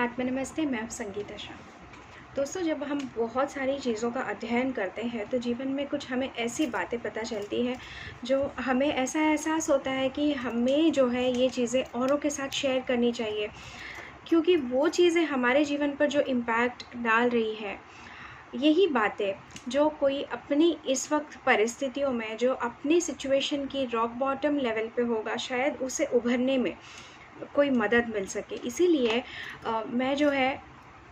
आत्म नमस्ते। मैं संगीता शाह। दोस्तों, जब हम बहुत सारी चीज़ों का अध्ययन करते हैं तो जीवन में कुछ हमें ऐसी बातें पता चलती हैं जो हमें ऐसा एहसास होता है कि हमें जो है ये चीज़ें औरों के साथ शेयर करनी चाहिए, क्योंकि वो चीज़ें हमारे जीवन पर जो इम्पैक्ट डाल रही है, यही बातें जो कोई अपनी इस वक्त परिस्थितियों में जो अपनी सिचुएशन की रॉक बॉटम लेवल पे होगा, शायद उसे उभरने में कोई मदद मिल सके। इसीलिए मैं जो है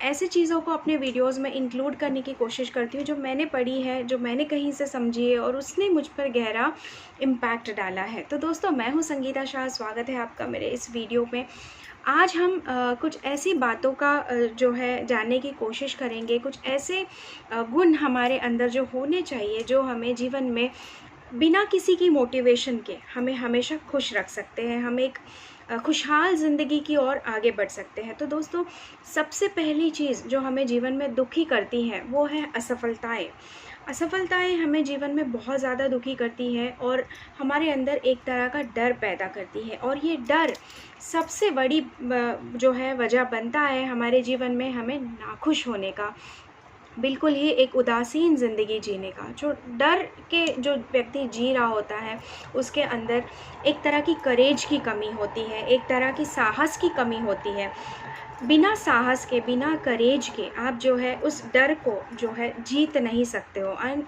ऐसी चीज़ों को अपने वीडियोस में इंक्लूड करने की कोशिश करती हूँ जो मैंने पढ़ी है, जो मैंने कहीं से समझी है और उसने मुझ पर गहरा इम्पैक्ट डाला है। तो दोस्तों, मैं हूँ संगीता शाह। स्वागत है आपका मेरे इस वीडियो में। आज हम कुछ ऐसी बातों का जो है जानने की कोशिश करेंगे, कुछ ऐसे गुण हमारे अंदर जो होने चाहिए, जो हमें जीवन में बिना किसी की मोटिवेशन के हमें हमेशा खुश रख सकते हैं, हम एक खुशहाल ज़िंदगी की ओर आगे बढ़ सकते हैं। तो दोस्तों, सबसे पहली चीज़ जो हमें जीवन में दुखी करती हैं वो है असफलताएं। असफलताएं हमें जीवन में बहुत ज़्यादा दुखी करती हैं और हमारे अंदर एक तरह का डर पैदा करती है, और ये डर सबसे बड़ी जो है वजह बनता है हमारे जीवन में हमें नाखुश होने का, बिल्कुल ही एक उदासीन ज़िंदगी जीने का। जो डर के जो व्यक्ति जी रहा होता है उसके अंदर एक तरह की करेज की कमी होती है, एक तरह की साहस की कमी होती है। बिना साहस के, बिना करेज के आप जो है उस डर को जो है जीत नहीं सकते हो। एंड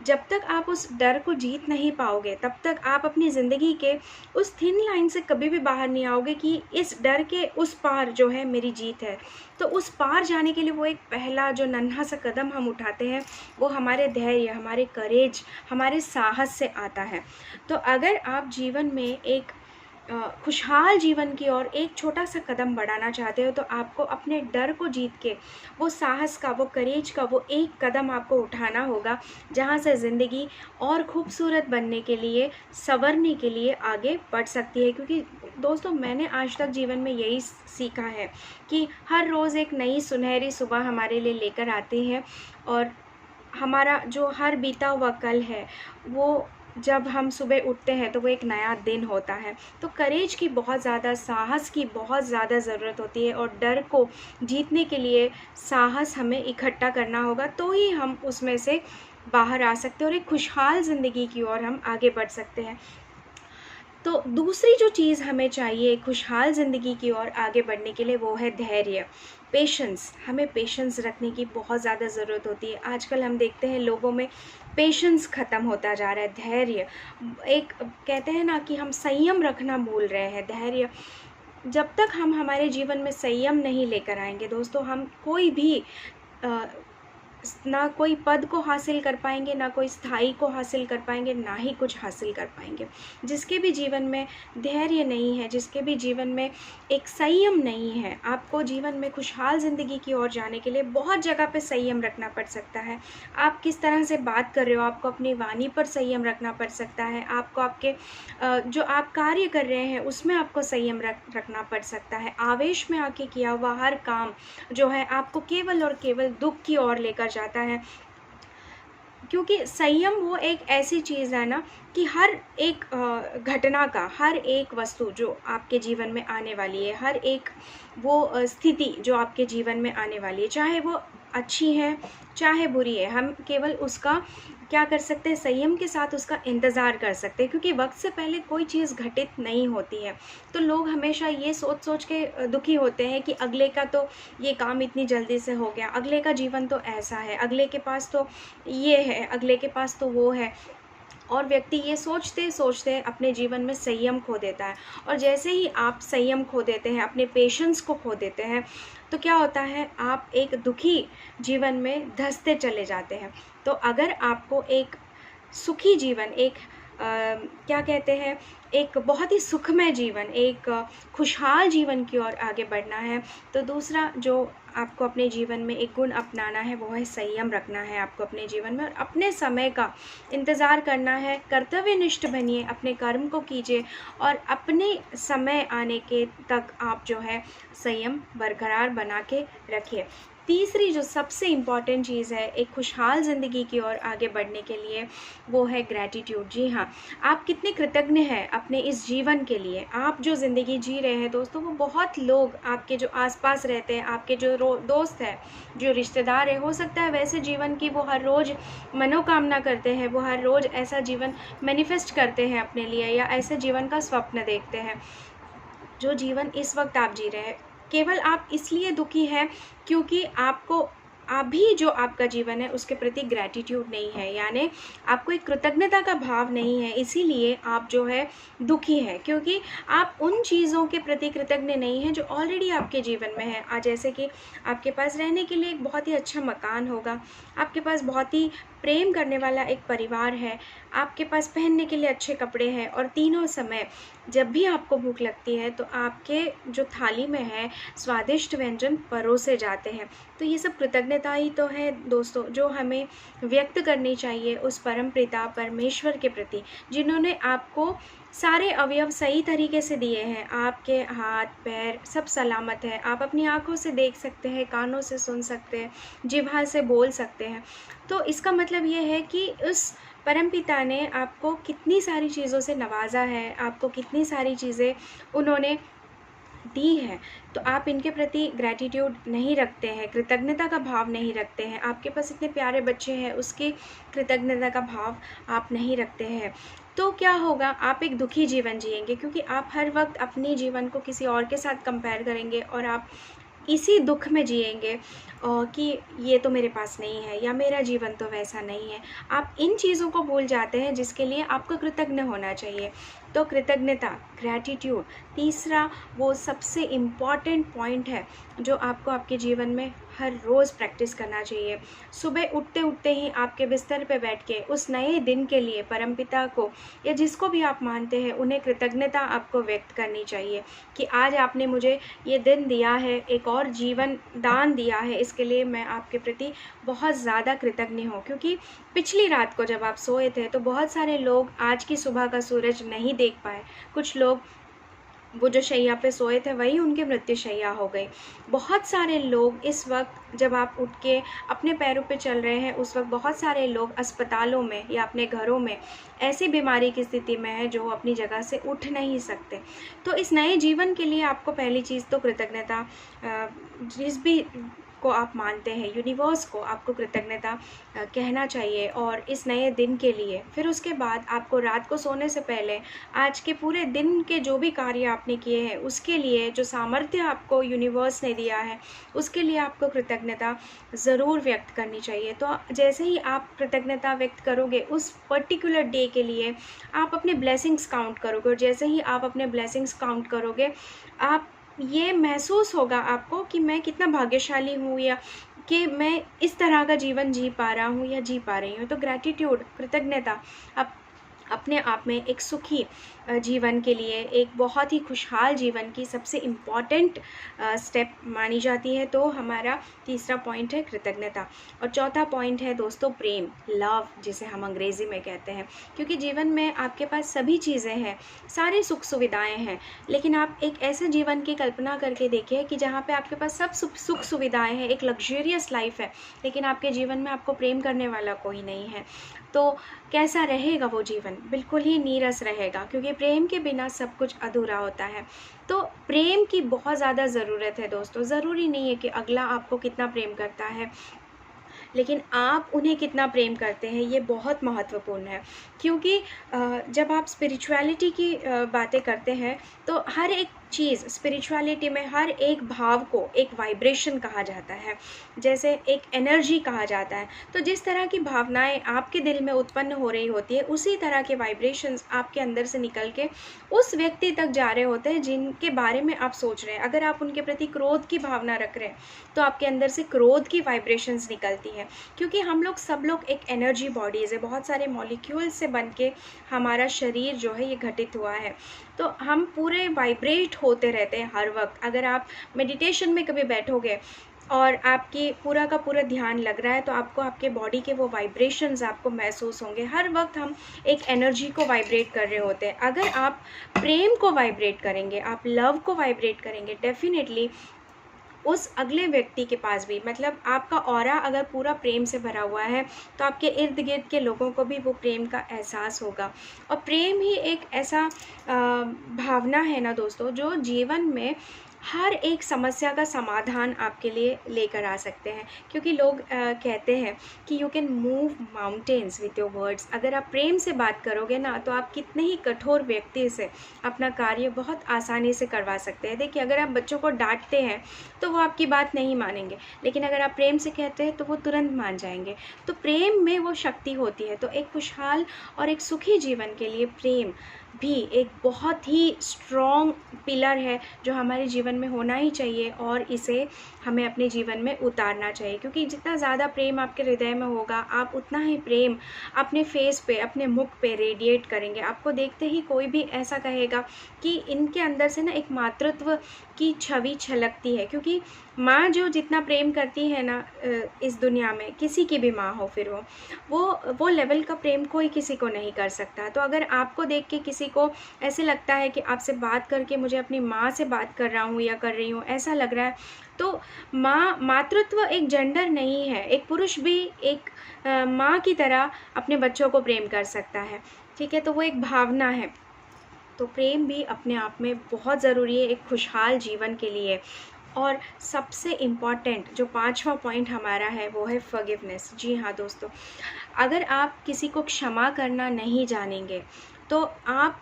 जब तक आप उस डर को जीत नहीं पाओगे तब तक आप अपनी ज़िंदगी के उस थिन लाइन से कभी भी बाहर नहीं आओगे कि इस डर के उस पार जो है मेरी जीत है। तो उस पार जाने के लिए वो एक पहला जो नन्हा सा कदम हम उठाते हैं वो हमारे धैर्य, हमारे करेज, हमारे साहस से आता है। तो अगर आप जीवन में एक खुशहाल जीवन की ओर एक छोटा सा कदम बढ़ाना चाहते हो तो आपको अपने डर को जीत के वो साहस का, वो करेज का वो एक कदम आपको उठाना होगा, जहाँ से ज़िंदगी और खूबसूरत बनने के लिए, संवरने के लिए आगे बढ़ सकती है। क्योंकि दोस्तों, मैंने आज तक जीवन में यही सीखा है कि हर रोज़ एक नई सुनहरी सुबह हमारे लिए लेकर आती है, और हमारा जो हर बीता हुआ कल है वो जब हम सुबह उठते हैं तो वो एक नया दिन होता है। तो करेज की बहुत ज़्यादा, साहस की बहुत ज़्यादा ज़रूरत होती है, और डर को जीतने के लिए साहस हमें इकट्ठा करना होगा, तो ही हम उसमें से बाहर आ सकते हैं और एक खुशहाल ज़िंदगी की ओर हम आगे बढ़ सकते हैं। तो दूसरी जो चीज़ हमें चाहिए खुशहाल ज़िंदगी की ओर आगे बढ़ने के लिए वो है धैर्य, पेशेंस। हमें पेशेंस रखने की बहुत ज़्यादा ज़रूरत होती है। आजकल हम देखते हैं लोगों में पेशेंस ख़त्म होता जा रहा है। धैर्य, एक कहते हैं ना कि हम संयम रखना भूल रहे हैं। धैर्य, जब तक हम हमारे जीवन में संयम नहीं लेकर आएंगे दोस्तों, हम कोई भी ना कोई पद को हासिल कर पाएंगे, ना कोई स्थाई को हासिल कर पाएंगे, ना ही कुछ हासिल कर पाएंगे। जिसके भी जीवन में धैर्य नहीं है, जिसके भी जीवन में एक संयम नहीं है, आपको जीवन में खुशहाल ज़िंदगी की ओर जाने के लिए बहुत जगह पे संयम रखना पड़ सकता है। आप किस तरह से बात कर रहे हो, आपको अपनी वाणी पर संयम रखना पड़ सकता है। आपको आपके जो आप कार्य कर रहे हैं उसमें आपको संयम रखना पड़ सकता है। आवेश में आके किया हुआ हर काम जो है आपको केवल और केवल दुख की ओर लेकर जाता है। क्योंकि संयम वो एक ऐसी चीज़ है ना कि हर एक घटना का, हर एक वस्तु जो आपके जीवन में आने वाली है, हर एक वो स्थिति जो आपके जीवन में आने वाली है, चाहे वो अच्छी है चाहे बुरी है, हम केवल उसका क्या कर सकते हैं, संयम के साथ उसका इंतज़ार कर सकते हैं। क्योंकि वक्त से पहले कोई चीज़ घटित नहीं होती है। तो लोग हमेशा ये सोच सोच के दुखी होते हैं कि अगले का तो ये काम इतनी जल्दी से हो गया, अगले का जीवन तो ऐसा है, अगले के पास तो ये है, अगले के पास तो वो है, और व्यक्ति ये सोचते सोचते अपने जीवन में संयम खो देता है। और जैसे ही आप संयम खो देते हैं, अपने पेशेंस को खो देते हैं, तो क्या होता है, आप एक दुखी जीवन में धंसते चले जाते हैं। तो अगर आपको एक सुखी जीवन, एक क्या कहते हैं, एक बहुत ही सुखमय जीवन, एक खुशहाल जीवन की ओर आगे बढ़ना है, तो दूसरा जो आपको अपने जीवन में एक गुण अपनाना है वो है संयम रखना है आपको अपने जीवन में, और अपने समय का इंतज़ार करना है। कर्तव्यनिष्ठ बनिए, अपने कर्म को कीजिए, और अपने समय आने के तक आप जो है संयम बरकरार बना के रखिए। तीसरी जो सबसे इम्पॉर्टेंट चीज़ है एक खुशहाल ज़िंदगी की ओर आगे बढ़ने के लिए, वो है ग्रैटिट्यूड। जी हाँ, आप कितने कृतज्ञ हैं अपने इस जीवन के लिए। आप जो ज़िंदगी जी रहे हैं दोस्तों, वो बहुत लोग आपके जो आसपास रहते हैं, आपके जो दोस्त हैं, जो रिश्तेदार हैं, हो सकता है वैसे जीवन की वो हर रोज़ मनोकामना करते हैं, वो हर रोज़ ऐसा जीवन मैनिफेस्ट करते हैं अपने लिए, या ऐसे जीवन का स्वप्न देखते हैं। जो जीवन इस वक्त आप जी रहे हैं, केवल आप इसलिए दुखी हैं क्योंकि आपको अभी जो आपका जीवन है उसके प्रति ग्रैटिट्यूड नहीं है, यानी आपको एक कृतज्ञता का भाव नहीं है, इसीलिए आप जो है दुखी हैं, क्योंकि आप उन चीज़ों के प्रति कृतज्ञ नहीं हैं जो ऑलरेडी आपके जीवन में है। आज जैसे कि आपके पास रहने के लिए एक बहुत ही अच्छा मकान होगा, आपके पास बहुत ही प्रेम करने वाला एक परिवार है, आपके पास पहनने के लिए अच्छे कपड़े हैं, और तीनों समय जब भी आपको भूख लगती है तो आपके जो थाली में है स्वादिष्ट व्यंजन परोसे जाते हैं। तो ये सब कृतज्ञता ही तो है दोस्तों, जो हमें व्यक्त करनी चाहिए उस परम पिता परमेश्वर के प्रति, जिन्होंने आपको सारे अवयव सही तरीके से दिए हैं। आपके हाथ पैर सब सलामत है, आप अपनी आँखों से देख सकते हैं, कानों से सुन सकते हैं, जिह्वा से बोल सकते हैं। तो इसका मतलब ये है कि उस परमपिता ने आपको कितनी सारी चीज़ों से नवाजा है, आपको कितनी सारी चीज़ें उन्होंने दी है, तो आप इनके प्रति ग्रैटिट्यूड नहीं रखते हैं, कृतज्ञता का भाव नहीं रखते हैं। आपके पास इतने प्यारे बच्चे हैं, उसकी कृतज्ञता का भाव आप नहीं रखते हैं, तो क्या होगा, आप एक दुखी जीवन जिएंगे, क्योंकि आप हर वक्त अपने जीवन को किसी और के साथ कंपेयर करेंगे और आप इसी दुख में जिएंगे कि ये तो मेरे पास नहीं है, या मेरा जीवन तो वैसा नहीं है। आप इन चीज़ों को भूल जाते हैं जिसके लिए आपको कृतज्ञ होना चाहिए। तो कृतज्ञता, ग्रैटिट्यूड, तीसरा वो सबसे इम्पॉर्टेंट पॉइंट है जो आपको आपके जीवन में हर रोज़ प्रैक्टिस करना चाहिए। सुबह उठते उठते ही आपके बिस्तर पे बैठ के उस नए दिन के लिए परमपिता को या जिसको भी आप मानते हैं उन्हें कृतज्ञता आपको व्यक्त करनी चाहिए कि आज आपने मुझे ये दिन दिया है, एक और जीवन दान दिया है, इसके लिए मैं आपके प्रति बहुत ज़्यादा कृतज्ञ हूँ। क्योंकि पिछली रात को जब आप सोए थे तो बहुत सारे लोग आज की सुबह का सूरज नहीं देख पाए। कुछ लोग वो जो शैया पे सोए थे वही उनकी मृत्यु शैया हो गई। बहुत सारे लोग इस वक्त जब आप उठ के अपने पैरों पे चल रहे हैं उस वक्त बहुत सारे लोग अस्पतालों में या अपने घरों में ऐसी बीमारी की स्थिति में है जो अपनी जगह से उठ नहीं सकते। तो इस नए जीवन के लिए आपको पहली चीज़ तो कृतज्ञता, जिस भी को आप मानते हैं, यूनिवर्स को आपको कृतज्ञता कहना चाहिए और इस नए दिन के लिए। फिर उसके बाद आपको रात को सोने से पहले आज के पूरे दिन के जो भी कार्य आपने किए हैं उसके लिए, जो सामर्थ्य आपको यूनिवर्स ने दिया है उसके लिए आपको कृतज्ञता ज़रूर व्यक्त करनी चाहिए। तो जैसे ही आप कृतज्ञता व्यक्त करोगे उस पर्टिकुलर डे के लिए, आप अपने ब्लेसिंग्स काउंट करोगे, और जैसे ही आप अपने ब्लेसिंग्स काउंट करोगे आप ये महसूस होगा आपको कि मैं कितना भाग्यशाली हूँ, या कि मैं इस तरह का जीवन जी पा रहा हूँ या जी पा रही हूँ। तो ग्रैटिट्यूड, कृतज्ञता अपने आप में एक सुखी जीवन के लिए, एक बहुत ही खुशहाल जीवन की सबसे इम्पॉर्टेंट स्टेप मानी जाती है। तो हमारा तीसरा पॉइंट है कृतज्ञता। और चौथा पॉइंट है दोस्तों प्रेम, लव, जिसे हम अंग्रेज़ी में कहते हैं। क्योंकि जीवन में आपके पास सभी चीज़ें हैं, सारे सुख सुविधाएं हैं, लेकिन आप एक ऐसे जीवन की कल्पना करके देखिए कि जहाँ पे आपके पास सब सुख सुविधाएं हैं, एक लग्जरियस लाइफ है, लेकिन आपके जीवन में आपको प्रेम करने वाला कोई नहीं है। तो कैसा रहेगा वो जीवन? बिल्कुल ही नीरस रहेगा, क्योंकि प्रेम के बिना सब कुछ अधूरा होता है। तो प्रेम की बहुत ज़्यादा ज़रूरत है दोस्तों। ज़रूरी नहीं है कि अगला आपको कितना प्रेम करता है, लेकिन आप उन्हें कितना प्रेम करते हैं ये बहुत महत्वपूर्ण है। क्योंकि जब आप स्पिरिचुअलिटी की बातें करते हैं तो हर एक चीज़, स्पिरिचुअलिटी में हर एक भाव को एक वाइब्रेशन कहा जाता है, जैसे एक एनर्जी कहा जाता है। तो जिस तरह की भावनाएं आपके दिल में उत्पन्न हो रही होती है उसी तरह के वाइब्रेशंस आपके अंदर से निकल के उस व्यक्ति तक जा रहे होते हैं जिनके बारे में आप सोच रहे हैं। अगर आप उनके प्रति क्रोध की भावना रख रहे हैं तो आपके अंदर से क्रोध की वाइब्रेशंस निकलती हैं। क्योंकि हम लोग सब लोग एक एनर्जी बॉडीज़ है, बहुत सारे मॉलिक्यूल्स से बन के हमारा शरीर जो है ये घटित हुआ है। तो हम पूरे वाइब्रेट होते रहते हैं हर वक्त। अगर आप मेडिटेशन में कभी बैठोगे और आपकी पूरा का पूरा ध्यान लग रहा है तो आपको आपके बॉडी के वो वाइब्रेशंस आपको महसूस होंगे। हर वक्त हम एक एनर्जी को वाइब्रेट कर रहे होते हैं। अगर आप प्रेम को वाइब्रेट करेंगे, आप लव को वाइब्रेट करेंगे, डेफिनेटली उस अगले व्यक्ति के पास भी, मतलब आपका ऑरा अगर पूरा प्रेम से भरा हुआ है तो आपके इर्द गिर्द के लोगों को भी वो प्रेम का एहसास होगा। और प्रेम ही एक ऐसा भावना है ना दोस्तों, जो जीवन में हर एक समस्या का समाधान आपके लिए लेकर आ सकते हैं। क्योंकि लोग कहते हैं कि you can move mountains with your words. अगर आप प्रेम से बात करोगे ना, तो आप कितने ही कठोर व्यक्ति से अपना कार्य बहुत आसानी से करवा सकते हैं। देखिए, अगर आप बच्चों को डांटते हैं तो वो आपकी बात नहीं मानेंगे, लेकिन अगर आप प्रेम से कहते हैं तो वो तुरंत मान जाएंगे। तो प्रेम में वो शक्ति होती है। तो एक खुशहाल और एक सुखी जीवन के लिए प्रेम भी एक बहुत ही स्ट्रॉन्ग पिलर है, जो हमारे जीवन में होना ही चाहिए और इसे हमें अपने जीवन में उतारना चाहिए। क्योंकि जितना ज़्यादा प्रेम आपके हृदय में होगा, आप उतना ही प्रेम अपने फेस पे, अपने मुख पे रेडिएट करेंगे। आपको देखते ही कोई भी ऐसा कहेगा कि इनके अंदर से ना एक मातृत्व की छवि छलकती है। क्योंकि माँ जो जितना प्रेम करती है ना इस दुनिया में, किसी की भी माँ हो फिर वो लेवल का प्रेम कोई किसी को नहीं कर सकता। तो अगर आपको देख के किसी को ऐसे लगता है कि आपसे बात करके मुझे अपनी माँ से बात कर रहा हूँ या कर रही हूँ ऐसा लग रहा है, तो मातृत्व एक जेंडर नहीं है। एक पुरुष भी एक माँ की तरह अपने बच्चों को प्रेम कर सकता है, ठीक है। तो वो एक भावना है। तो प्रेम भी अपने आप में बहुत ज़रूरी है एक खुशहाल जीवन के लिए। और सबसे इम्पॉर्टेंट जो 5वां पॉइंट हमारा है वो है फॉरगिवनेस। जी हाँ दोस्तों, अगर आप किसी को क्षमा करना नहीं जानेंगे तो आप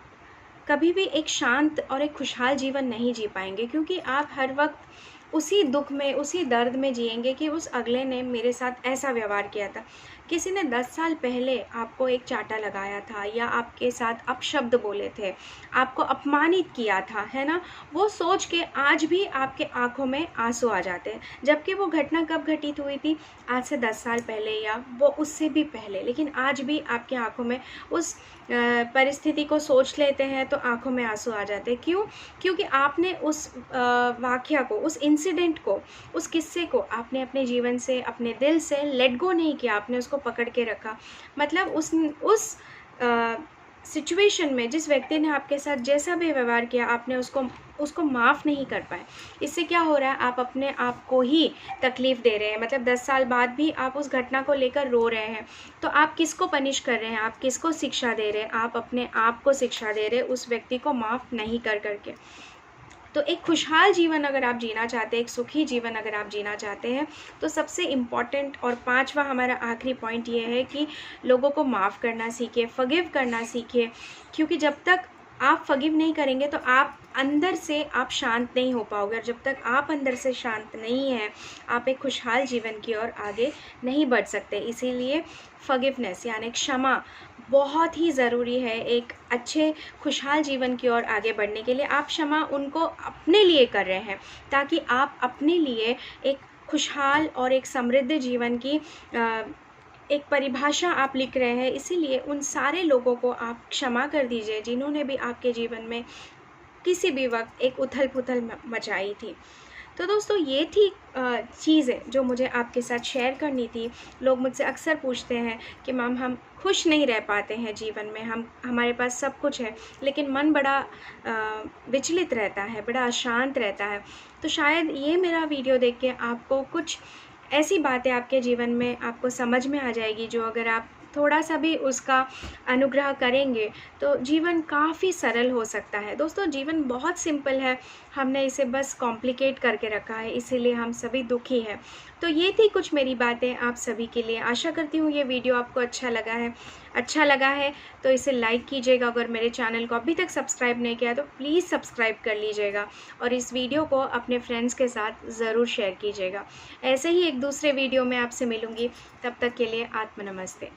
कभी भी एक शांत और एक खुशहाल जीवन नहीं जी पाएंगे। क्योंकि आप हर वक्त उसी दुख में, उसी दर्द में जिएंगे कि उस अगले ने मेरे साथ ऐसा व्यवहार किया था। किसी ने 10 साल पहले आपको एक चांटा लगाया था या आपके साथ अपशब्द बोले थे, आपको अपमानित किया था, है ना। वो सोच के आज भी आपके आंखों में आंसू आ जाते हैं, जबकि वो घटना कब घटित हुई थी, आज से 10 साल पहले या वो उससे भी पहले। लेकिन आज भी आपके आंखों में उस परिस्थिति को सोच लेते हैं तो आंखों में आंसू आ जाते हैं। क्यों? क्योंकि आपने उस वाक़या को, उस इंसिडेंट को, उस किस्से को आपने अपने जीवन से, अपने दिल से लेट गो नहीं किया, आपने उसको पकड़ के रखा। मतलब उस सिचुएशन में जिस व्यक्ति ने आपके साथ जैसा भी व्यवहार किया, आपने उसको माफ़ नहीं कर पाए। इससे क्या हो रहा है, आप अपने आप को ही तकलीफ़ दे रहे हैं। मतलब 10 साल बाद भी आप उस घटना को लेकर रो रहे हैं। तो आप किसको पनिश कर रहे हैं, आप किसको शिक्षा दे रहे हैं? आप अपने आप को शिक्षा दे रहे हैं, उस व्यक्ति को माफ़ नहीं कर के। तो एक खुशहाल जीवन अगर आप जीना चाहते हैं, एक सुखी जीवन अगर आप जीना चाहते हैं, तो सबसे इम्पॉर्टेंट और 5वां हमारा आखिरी पॉइंट ये है कि लोगों को माफ़ करना सीखिए, फॉरगिव करना सीखिए। क्योंकि जब तक आप फॉरगिव नहीं करेंगे तो आप अंदर से आप शांत नहीं हो पाओगे, और जब तक आप अंदर से शांत नहीं हैं, आप एक खुशहाल जीवन की ओर आगे नहीं बढ़ सकते। इसीलिए फॉरगिवनेस यानी क्षमा बहुत ही ज़रूरी है एक अच्छे खुशहाल जीवन की ओर आगे बढ़ने के लिए। आप क्षमा उनको अपने लिए कर रहे हैं, ताकि आप अपने लिए एक खुशहाल और एक समृद्ध जीवन की एक परिभाषा आप लिख रहे हैं। इसीलिए उन सारे लोगों को आप क्षमा कर दीजिए जिन्होंने भी आपके जीवन में किसी भी वक्त एक उथल-पुथल मचाई थी। तो दोस्तों, ये थी चीज़ें जो मुझे आपके साथ शेयर करनी थी। लोग मुझसे अक्सर पूछते हैं कि मैम हम खुश नहीं रह पाते हैं जीवन में, हमारे पास सब कुछ है लेकिन मन बड़ा विचलित रहता है, बड़ा अशांत रहता है। तो शायद ये मेरा वीडियो देख के आपको कुछ ऐसी बातें आपके जीवन में आपको समझ में आ जाएगी, जो अगर आप थोड़ा सा भी उसका अनुग्रह करेंगे तो जीवन काफ़ी सरल हो सकता है। दोस्तों, जीवन बहुत सिंपल है, हमने इसे बस कॉम्प्लिकेट करके रखा है, इसीलिए हम सभी दुखी हैं। तो ये थी कुछ मेरी बातें आप सभी के लिए। आशा करती हूँ ये वीडियो आपको अच्छा लगा है तो इसे लाइक कीजिएगा। अगर मेरे चैनल को अभी तक सब्सक्राइब नहीं किया तो प्लीज़ सब्सक्राइब कर लीजिएगा, और इस वीडियो को अपने फ्रेंड्स के साथ ज़रूर शेयर कीजिएगा। ऐसे ही एक दूसरे वीडियो में आपसे मिलूँगी, तब तक के लिए आत्म नमस्ते।